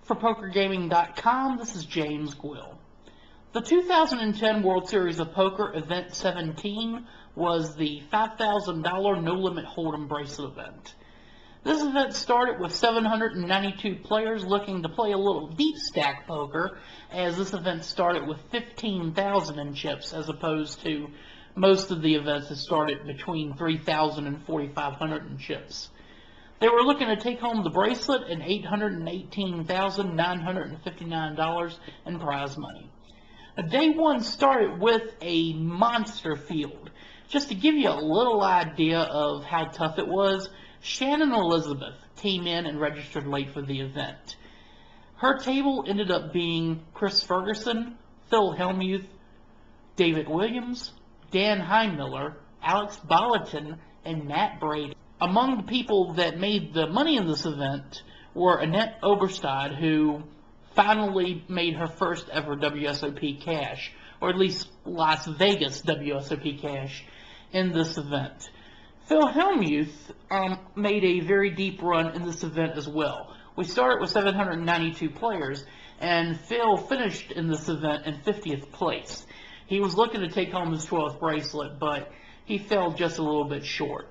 For PokerGaming.com, this is James Gwill. The 2010 World Series of Poker Event 17 was the $5,000 No Limit Hold'em bracelet event. This event started with 792 players looking to play a little deep stack poker, as this event started with 15,000 in chips, as opposed to most of the events that started between 3,000 and 4,500 in chips. They were looking to take home the bracelet and $818,959 in prize money. Day one started with a monster field. Just to give you a little idea of how tough it was, Shannon Elizabeth came in and registered late for the event. Her table ended up being Chris Ferguson, Phil Hellmuth, David Williams, Dan Heimiller, Alex Bolliton, and Matt Brady. Among the people that made the money in this event were Annette Oberstad, who finally made her first ever WSOP cash, or at least Las Vegas WSOP cash, in this event. Phil Hellmuth made a very deep run in this event as well. We started with 792 players, and Phil finished in this event in 50th place. He was looking to take home his 12th bracelet, but he fell just a little bit short.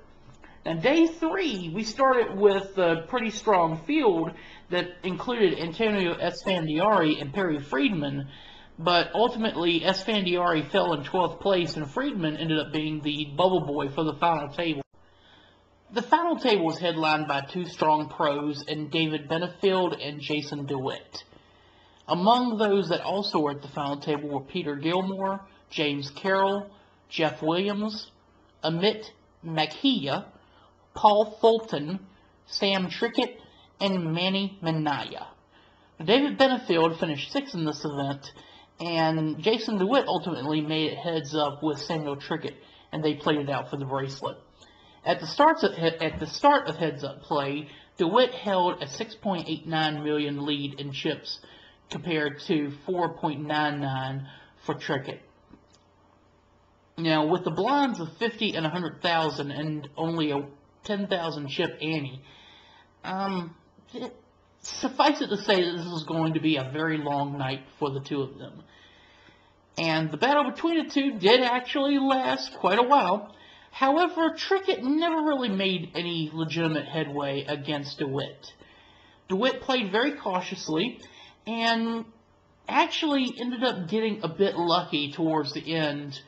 Now, day three, we started with a pretty strong field that included Antonio Esfandiari and Perry Friedman, but ultimately Esfandiari fell in 12th place and Friedman ended up being the bubble boy for the final table. The final table was headlined by two strong pros in David Benefield and Jason DeWitt. Among those that also were at the final table were Peter Gilmore, James Carroll, Jeff Williams, Amit Makhija, Paul Fulton, Sam Trickett, and Manny Minaya. David Benefield finished 6th in this event, and Jason DeWitt ultimately made it heads up with Samuel Trickett, and they played it out for the bracelet. At the start of heads up play, DeWitt held a 6.89 million lead in chips compared to 4.99 for Trickett. Now, with the blinds of 50 and 100,000 and only a 10,000 chip ante, suffice it to say that this was going to be a very long night for the two of them. And the battle between the two did actually last quite a while. However, Trickett never really made any legitimate headway against DeWitt. DeWitt played very cautiously and actually ended up getting a bit lucky towards the end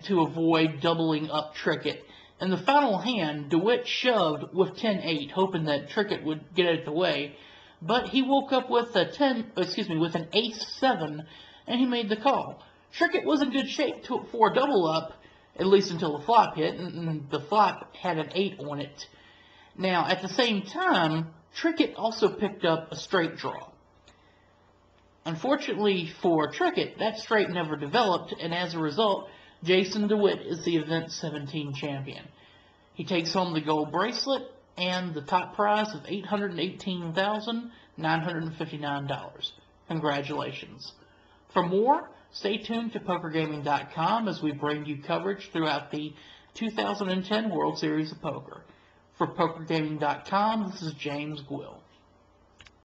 to avoid doubling up Trickett. In the final hand, DeWitt shoved with 10-8, hoping that Trickett would get out of the way, but he woke up with with an ace-7, and he made the call. Trickett was in good shape for a double up, at least until the flop hit, and the flop had an 8 on it. Now, at the same time, Trickett also picked up a straight draw. Unfortunately for Trickett, that straight never developed, and as a result, Jason DeWitt is the Event 17 champion. He takes home the gold bracelet and the top prize of $818,959. Congratulations. For more, stay tuned to PokerGaming.com as we bring you coverage throughout the 2010 World Series of Poker. For PokerGaming.com, this is James Gwill.